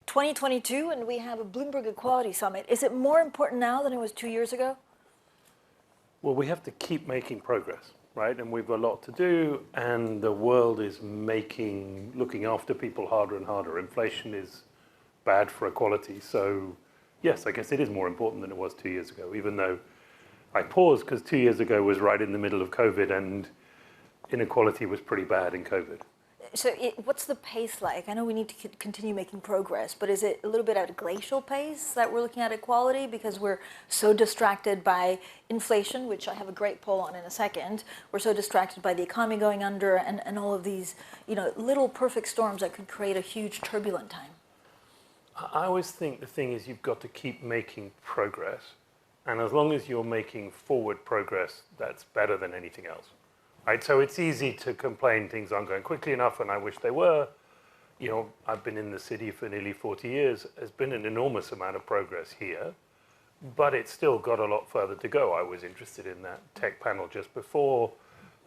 2022, and we have a Bloomberg Equality Summit. Is it more important now than it was 2 years ago? Well, we have to keep making progress, right? And we've got a lot to do, and the world is looking after people harder and harder. Inflation is bad for equality. So, yes, I guess it is more important than it was 2 years ago, even though I pause because 2 years ago was right in the middle of COVID, and inequality was pretty bad in COVID. So what's the pace like? I know we need to continue making progress, but is it a little bit at a glacial pace that we're looking at equality because we're so distracted by inflation, which I have a great poll on in a second. We're so distracted by the economy going under and all of these, little perfect storms that could create a huge turbulent time. I always think the thing is you've got to keep making progress. And as long as you're making forward progress, that's better than anything else. Right? So it's easy to complain things aren't going quickly enough, and I wish they were. I've been in the city for nearly 40 years. There's been an enormous amount of progress here, but it's still got a lot further to go. I was interested in that tech panel just before.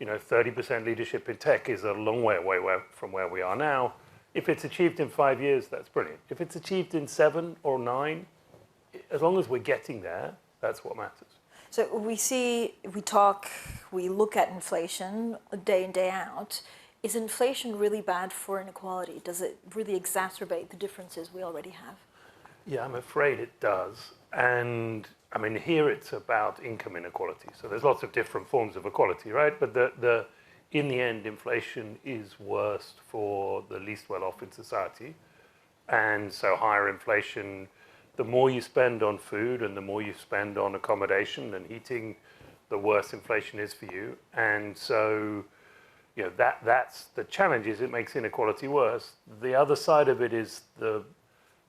30% leadership in tech is a long way away from where we are now. If it's achieved in 5 years, that's brilliant. If it's achieved in 7 or 9, as long as we're getting there, that's what matters. So we look at inflation day in, day out. Is inflation really bad for inequality? Does it really exacerbate the differences we already have? Yeah, I'm afraid it does. And I mean, here it's about income inequality. So there's lots of different forms of equality, right? But in the end, inflation is worst for the least well-off in society. And so higher inflation, the more you spend on food and the more you spend on accommodation and heating, the worse inflation is for you. And so, that's the challenge, is it makes inequality worse. The other side of it is the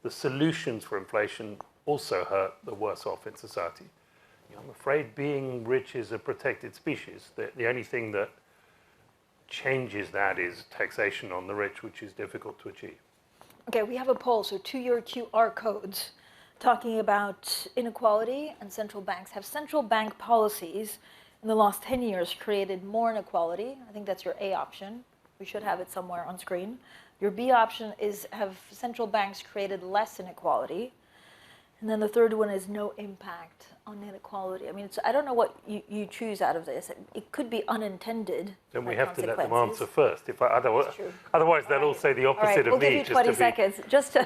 solutions for inflation also hurt the worse off in society. I'm afraid being rich is a protected species. The only thing that changes that is taxation on the rich, which is difficult to achieve. Okay, we have a poll, so 2-year QR codes talking about inequality and central banks. Have central bank policies in the last 10 years created more inequality? I think that's your A option. We should have it somewhere on screen. Your B option is, have central banks created less inequality? And then the third one is no impact on inequality. I mean, I don't know what you choose out of this. It could be unintended. Then we have to let them answer first. Otherwise, they'll all say the opposite right, of me. We'll give you 20 seconds. Just to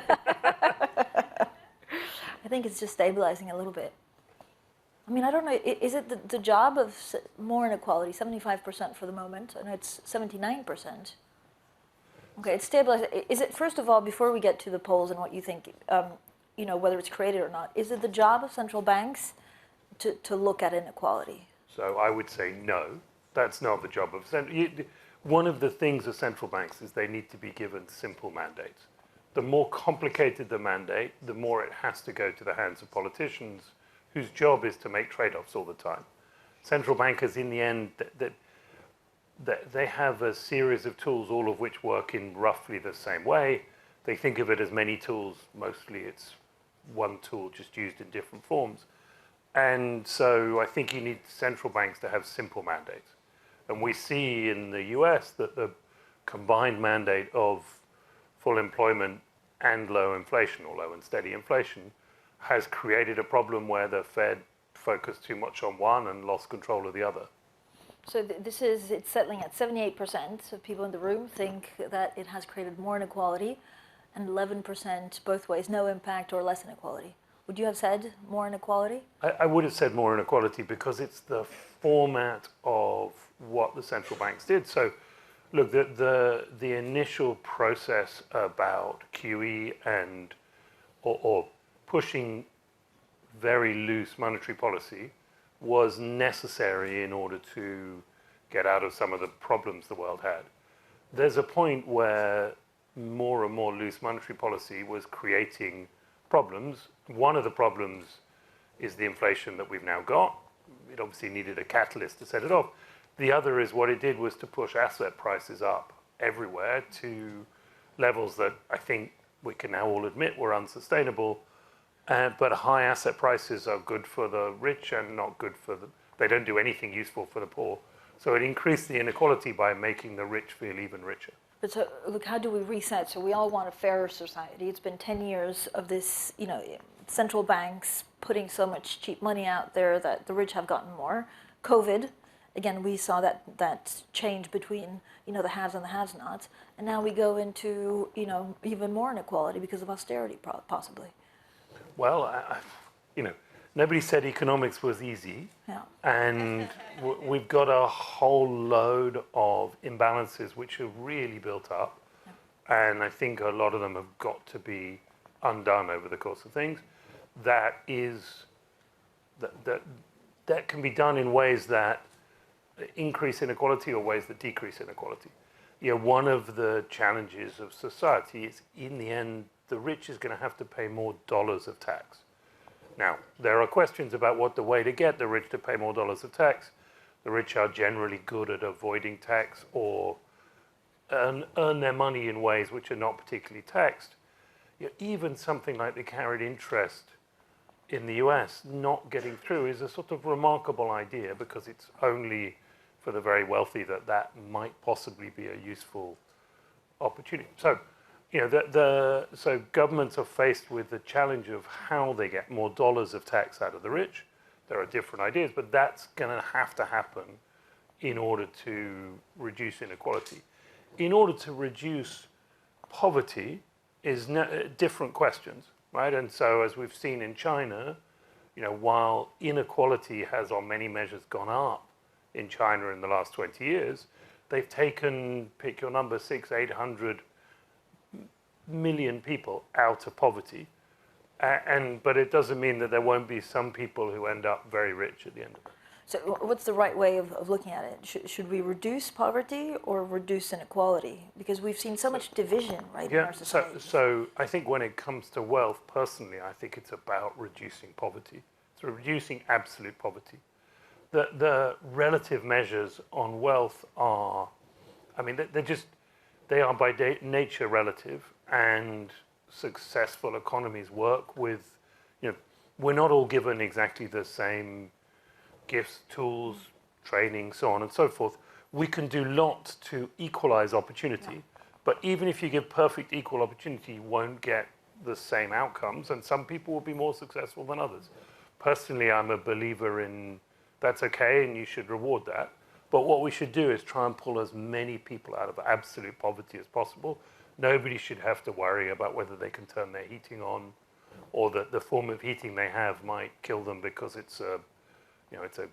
I think it's just stabilizing a little bit. I mean, I don't know. Is it the job of more inequality? 75% for the moment. I know it's 79%. Okay, it's stabilizing. Is it, first of all, before we get to the polls and what you think, whether it's created or not, is it the job of central banks to look at inequality? So I would say no. That's not the job of one of the things of central banks is they need to be given simple mandates. The more complicated the mandate, the more it has to go to the hands of politicians whose job is to make trade-offs all the time. Central bankers, in the end, they have a series of tools, all of which work in roughly the same way. They think of it as many tools. Mostly it's one tool just used in different forms. And so I think you need central banks to have simple mandates. And we see in the US that the combined mandate of full employment and low inflation, or low and steady inflation, has created a problem where the Fed focused too much on one and lost control of the other. So it's settling at 78% of people in the room think that it has created more inequality, and 11% both ways, no impact or less inequality. Would you have said more inequality? I would have said more inequality because it's the format of what the central banks did. So look, the initial process about QE or pushing very loose monetary policy was necessary in order to get out of some of the problems the world had. There's a point where more and more loose monetary policy was creating problems. One of the problems is the inflation that we've now got. It obviously needed a catalyst to set it off. The other is what it did was to push asset prices up everywhere to levels that I think we can now all admit were unsustainable. But high asset prices are good for the rich and not good for they don't do anything useful for the poor. So it increased the inequality by making the rich feel even richer. But so, look, how do we reset? So we all want a fairer society. It's been 10 years of this, central banks putting so much cheap money out there that the rich have gotten more. COVID, again, we saw that change between, the haves and the have-nots. And now we go into, even more inequality because of austerity, possibly. Well, nobody said economics was easy. Yeah. And we've got a whole load of imbalances which have really built up. Yeah. And I think a lot of them have got to be undone over the course of things. That can be done in ways that increase inequality or ways that decrease inequality. One of the challenges of society is, in the end, the rich is going to have to pay more dollars of tax. Now, there are questions about what the way to get the rich to pay more dollars of tax. The rich are generally good at avoiding tax or earn their money in ways which are not particularly taxed. Even something like the carried interest in the US not getting through is a sort of remarkable idea, because it's only for the very wealthy that might possibly be a useful opportunity. So, so governments are faced with the challenge of how they get more dollars of tax out of the rich. There are different ideas, but that's going to have to happen in order to reduce inequality. In order to reduce poverty is different questions, right? And so, as we've seen in China, while inequality has on many measures gone up in China in the last 20 years, they've taken, pick your number, 600-800 million people out of poverty. But it doesn't mean that there won't be some people who end up very rich at the end of it. So what's the right way of looking at it? Should we reduce poverty or reduce inequality? Because we've seen so much division, right, in our society. So I think when it comes to wealth, personally, I think it's about reducing poverty. So reducing absolute poverty. The relative measures on wealth are, they are by nature relative, and successful economies work with, we're not all given exactly the same gifts, tools, training, so on and so forth. We can do lots to equalize opportunity, but even if you give perfect equal opportunity, you won't get the same outcomes, and some people will be more successful than others. Personally, I'm a believer in that's okay, and you should reward that. But what we should do is try and pull as many people out of absolute poverty as possible. Nobody should have to worry about whether they can turn their heating on, or that the form of heating they have might kill them because it's a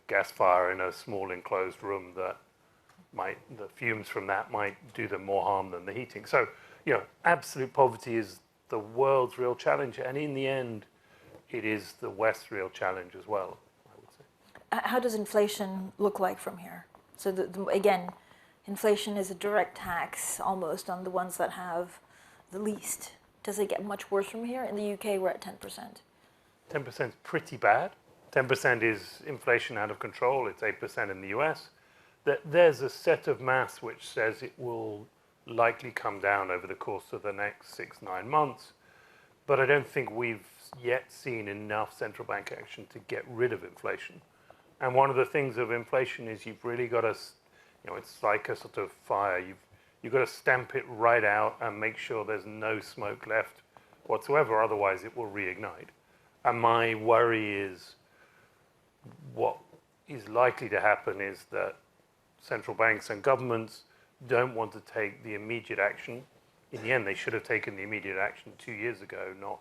gas fire in a small enclosed room that the fumes from that might do them more harm than the heating. So, absolute poverty is the world's real challenge, and in the end, it is the West's real challenge as well, I would say. How does inflation look like from here? So again, inflation is a direct tax almost on the ones that have the least. Does it get much worse from here? In the UK, we're at 10%. 10% is pretty bad. 10% is inflation out of control. It's 8% in the US. There's a set of maths which says it will likely come down over the course of the next 6-9 months. But I don't think we've yet seen enough central bank action to get rid of inflation. And one of the things of inflation is you've really got to, it's like a sort of fire. You've got to stamp it right out and make sure there's no smoke left whatsoever. Otherwise, it will reignite. And my worry is what is likely to happen is that central banks and governments don't want to take the immediate action. In the end, they should have taken the immediate action 2 years ago, not,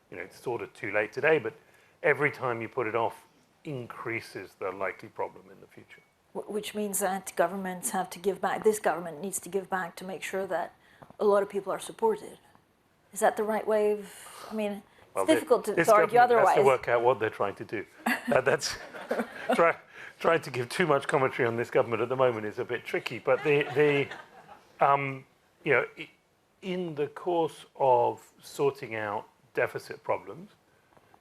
it's sort of too late today, but every time you put it off increases the likely problem in the future. Which means that governments have to give back. This government needs to give back to make sure that a lot of people are supported. Is that the right way of, it's difficult to argue otherwise. Has to work out what they're trying to do. That's trying to give too much commentary on this government at the moment is a bit tricky. But in the course of sorting out deficit problems,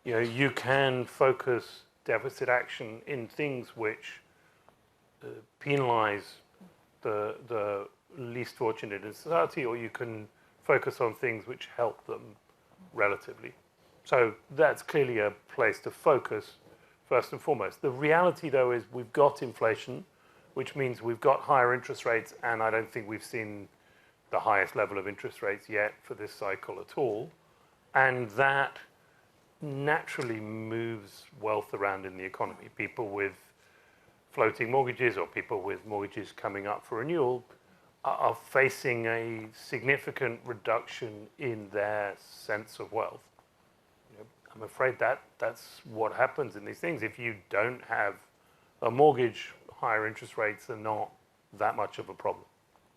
you can focus deficit action in things which penalize the least fortunate in society, or you can focus on things which help them relatively. So that's clearly a place to focus first and foremost. The reality, though, is we've got inflation, which means we've got higher interest rates, and I don't think we've seen the highest level of interest rates yet for this cycle at all. And that naturally moves wealth around in the economy. People with floating mortgages or people with mortgages coming up for renewal are facing a significant reduction in their sense of wealth. You know, I'm afraid that's what happens in these things. If you don't have a mortgage, higher interest rates are not that much of a problem.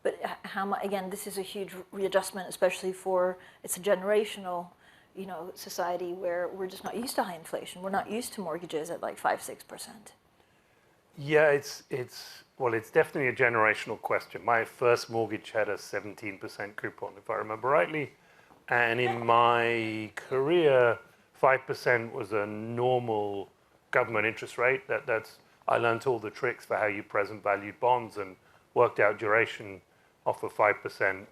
But how much, again, this is a huge readjustment, especially for, it's a generational, society where we're just not used to high inflation. We're not used to mortgages at like 5-6%. Yeah, it's definitely a generational question. My first mortgage had a 17% coupon, if I remember rightly. And in my career, 5% was a normal government interest rate. I learned all the tricks for how you present value bonds and worked out duration off a 5%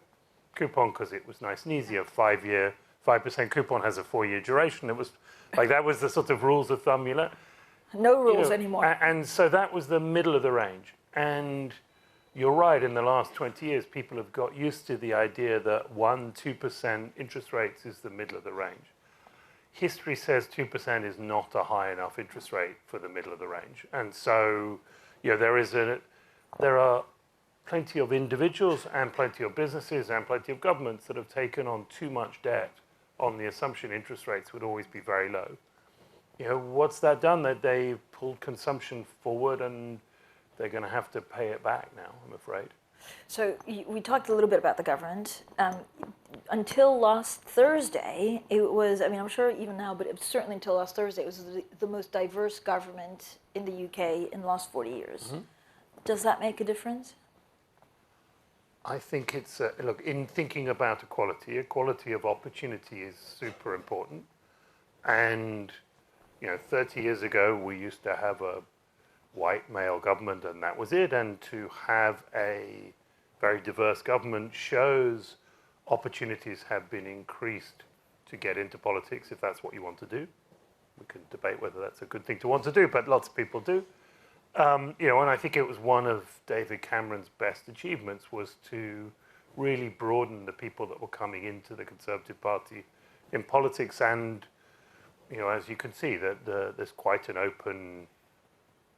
coupon because it was nice and easy. A 5-year, 5% coupon has a 4-year duration. It was like, that was the sort of rules of thumb you learn. No rules anymore. And so that was the middle of the range. And you're right, in the last 20 years, people have got used to the idea that 1-2% interest rates is the middle of the range. History says 2% is not a high enough interest rate for the middle of the range. And so, there are plenty of individuals and plenty of businesses and plenty of governments that have taken on too much debt on the assumption interest rates would always be very low. What's that done? That they pulled consumption forward and they're going to have to pay it back now, I'm afraid. So we talked a little bit about the government. Until last Thursday, it was, I'm sure even now, but it was certainly until last Thursday, it was the most diverse government in the UK in the last 40 years. Mm-hmm. Does that make a difference? I think it's, look, in thinking about equality of opportunity is super important. And 30 years ago, we used to have a white male government and that was it. And to have a very diverse government shows opportunities have been increased to get into politics if that's what you want to do. We can debate whether that's a good thing to want to do, but lots of people do. And I think it was one of David Cameron's best achievements was to really broaden the people that were coming into the Conservative Party in politics. And as you can see, that there's quite an open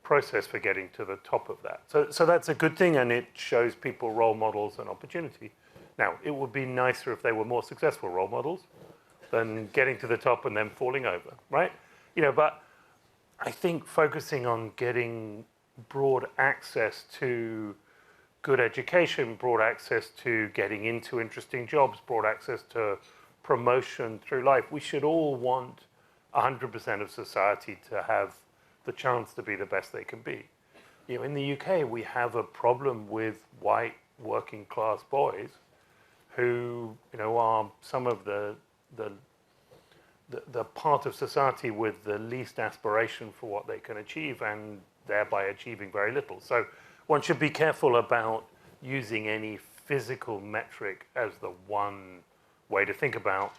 process for getting to the top of that. So that's a good thing, and it shows people role models and opportunity. Now, it would be nicer if they were more successful role models than getting to the top and then falling over, right? But I think focusing on getting broad access to good education, broad access to getting into interesting jobs, broad access to promotion through life, we should all want 100% of society to have the chance to be the best they can be. In the UK, we have a problem with white working class boys who, are some of the part of society with the least aspiration for what they can achieve and thereby achieving very little. So one should be careful about using any physical metric as the one way to think about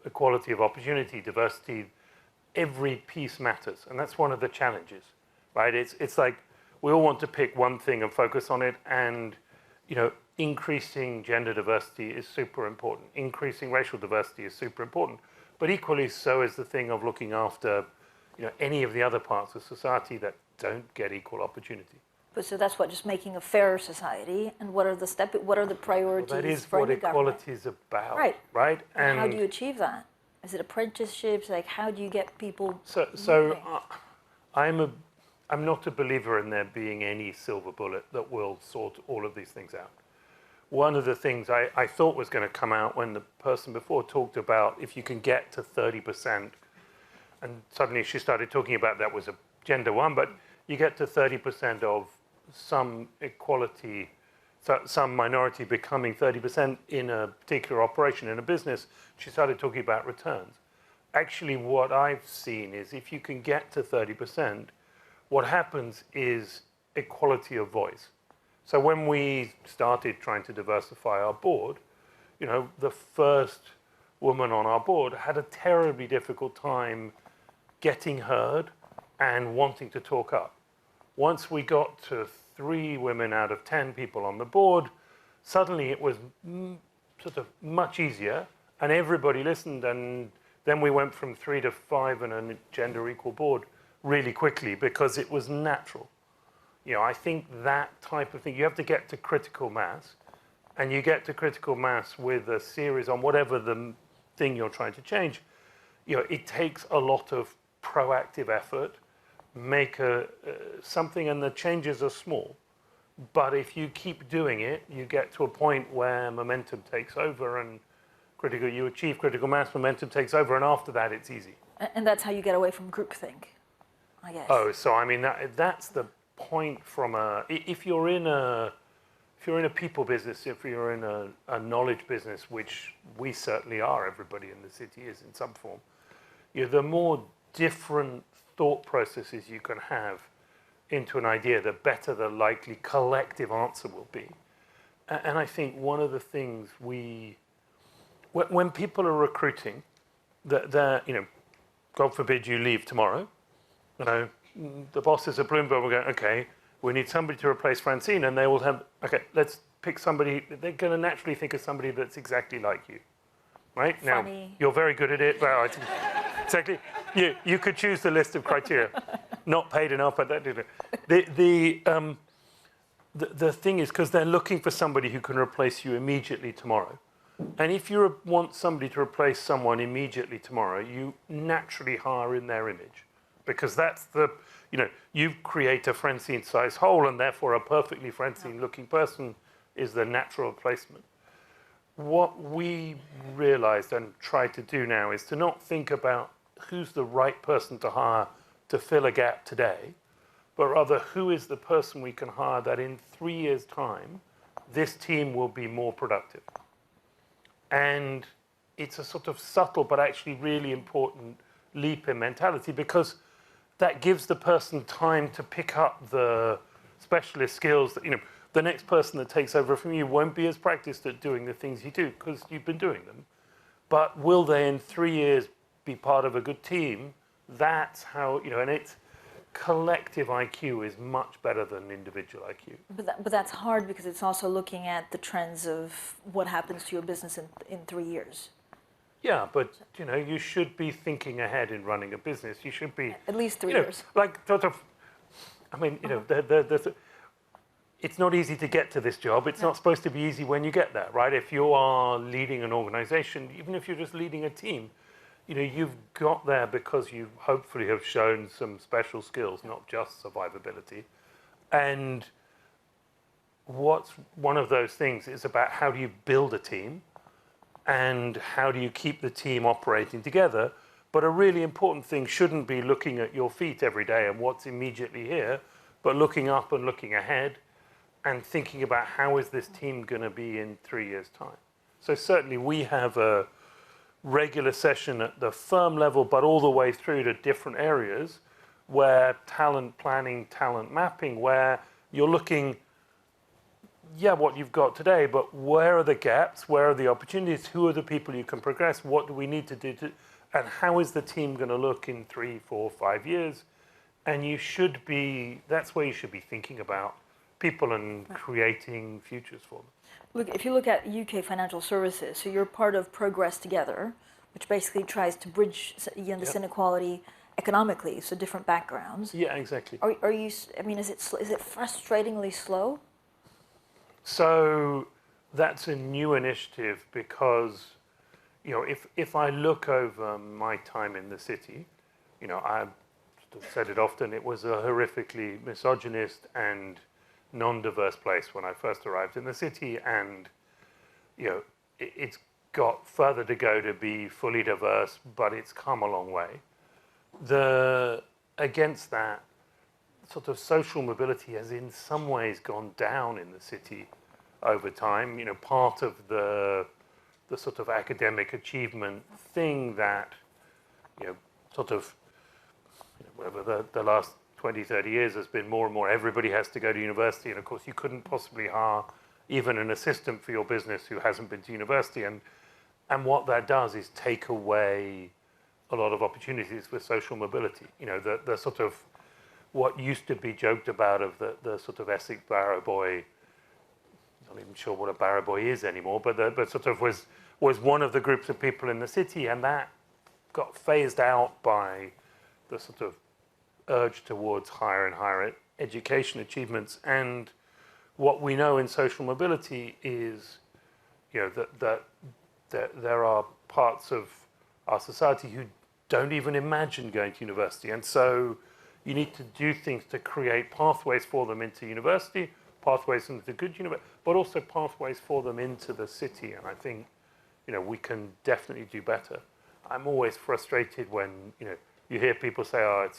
equality of opportunity, diversity. Every piece matters, and that's one of the challenges, right? It's like we all want to pick one thing and focus on it, and increasing gender diversity is super important. Increasing racial diversity is super important, but equally so is the thing of looking after any of the other parts of society that don't get equal opportunity. But so that's what, just making a fairer society, and what are the priorities that is for what any government? equality is about, right? Right. And how do you achieve that? Is it apprenticeships? Like, how do you get people? I'm not a believer in there being any silver bullet that will sort all of these things out. One of the things I thought was going to come out when the person before talked about if you can get to 30%, and suddenly she started talking about that was a gender one, but you get to 30% of some equality, some minority becoming 30% in a particular operation in a business, she started talking about returns. Actually, what I've seen is if you can get to 30%, what happens is equality of voice. So when we started trying to diversify our board, the first woman on our board had a terribly difficult time getting heard and wanting to talk up. Once we got to 3 women out of 10 people on the board, suddenly it was sort of much easier, and everybody listened, and then we went from 3 to 5 and a gender equal board really quickly because it was natural. I think that type of thing, you have to get to critical mass, and you get to critical mass with a series on whatever the thing you're trying to change. It takes a lot of proactive effort, make something, and the changes are small. But if you keep doing it, you get to a point where momentum takes over, and you achieve critical mass, momentum takes over, and after that, it's easy. And that's how you get away from groupthink, I guess. Oh, so I mean that's the point from if you're in a people business, if you're in a knowledge business, which we certainly are, everybody in the city is in some form, the more different thought processes you can have into an idea, the better the likely collective answer will be. And I think one of the things when people are recruiting, they're, God forbid you leave tomorrow, the bosses at Bloomberg will go, okay, we need somebody to replace Francine, and they will have, okay, let's pick somebody, they're going to naturally think of somebody that's exactly like you, right? Funny. Now, you're very good at it, well, exactly, you could choose the list of criteria, not paid enough, but that didn't. The thing is, because they're looking for somebody who can replace you immediately tomorrow. And if you want somebody to replace someone immediately tomorrow, you naturally hire in their image. Because that's you create a Francine-sized hole, and therefore a perfectly Francine-looking person is the natural replacement. What we realized and try to do now is to not think about who's the right person to hire to fill a gap today, but rather who is the person we can hire that in 3 years' time, this team will be more productive. And it's a sort of subtle but actually really important leap in mentality, because that gives the person time to pick up the specialist skills that, the next person that takes over from you won't be as practiced at doing the things you do because you've been doing them. But will they in 3 years be part of a good team? That's how, and it's collective IQ is much better than individual IQ. But that's hard because it's also looking at the trends of what happens to your business in 3 years. Yeah, but you should be thinking ahead in running a business. You should be at least 3 years. Like sort of, I mean, it's not easy to get to this job. It's not supposed to be easy when you get there, right? If you are leading an organization, even if you're just leading a team, you've got there because you hopefully have shown some special skills, not just survivability. And what's one of those things is about how do you build a team and how do you keep the team operating together. But a really important thing shouldn't be looking at your feet every day and what's immediately here, but looking up and looking ahead and thinking about how is this team going to be in 3 years' time. So certainly we have a regular session at the firm level, but all the way through to different areas where talent planning, talent mapping, where you're looking, what you've got today, but where are the gaps? Where are the opportunities? Who are the people you can progress? What do we need to do and how is the team going to look in 3, 4, 5 years? And that's where you should be thinking about people and creating futures for them. Look, if you look at UK financial services, so you're part of Progress Together, which basically tries to bridge this inequality economically, so different backgrounds. Yeah, exactly. Are you? I mean, is it frustratingly slow? So that's a new initiative because, if I look over my time in the city, I've said it often, it was a horrifically misogynist and non-diverse place when I first arrived in the city, and it's got further to go to be fully diverse, but it's come a long way. Against that, sort of social mobility has in some ways gone down in the city over time. Part of the sort of academic achievement thing that whatever the last 20, 30 years has been more and more everybody has to go to university, and of course you couldn't possibly hire even an assistant for your business who hasn't been to university, and what that does is take away a lot of opportunities with social mobility. The sort of what used to be joked about of the sort of Essex Barrow boy, not even sure what a barrow boy is anymore, but sort of was one of the groups of people in the city, and that got phased out by the sort of urge towards higher and higher education achievements. And what we know in social mobility is, that there are parts of our society who don't even imagine going to university, and so you need to do things to create pathways for them into university, pathways into good university, but also pathways for them into the city. And I think, we can definitely do better. I'm always frustrated when, you hear people say, oh,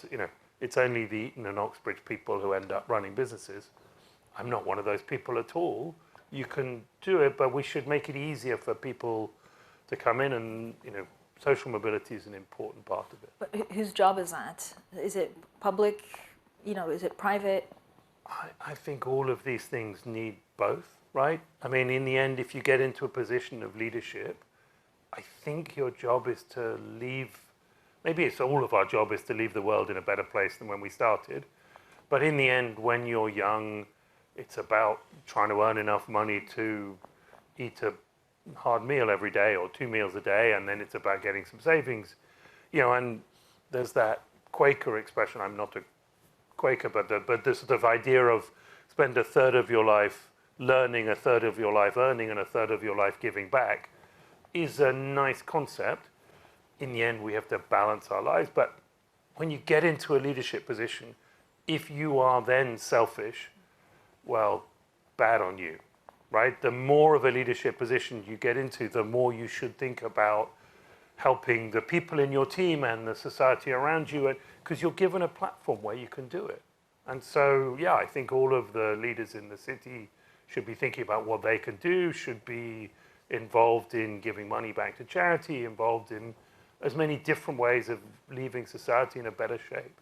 it's only the Eton and Oxbridge people who end up running businesses. I'm not one of those people at all. You can do it, but we should make it easier for people to come in, and, social mobility is an important part of it. But whose job is that? Is it public? Is it private? I think all of these things need both, right? I mean, in the end, if you get into a position of leadership, I think your job is to leave, maybe it's all of our job is to leave the world in a better place than when we started. But in the end, when you're young, it's about trying to earn enough money to eat a hard meal every day or 2 meals a day, and then it's about getting some savings. And there's that Quaker expression, I'm not a Quaker, but the sort of idea of spend a third of your life learning, a third of your life earning, and a third of your life giving back is a nice concept. In the end, we have to balance our lives. But when you get into a leadership position, if you are then selfish, well, bad on you, right? The more of a leadership position you get into, the more you should think about helping the people in your team and the society around you, because you're given a platform where you can do it. And so, yeah, I think all of the leaders in the city should be thinking about what they can do, should be involved in giving money back to charity, involved in as many different ways of leaving society in a better shape.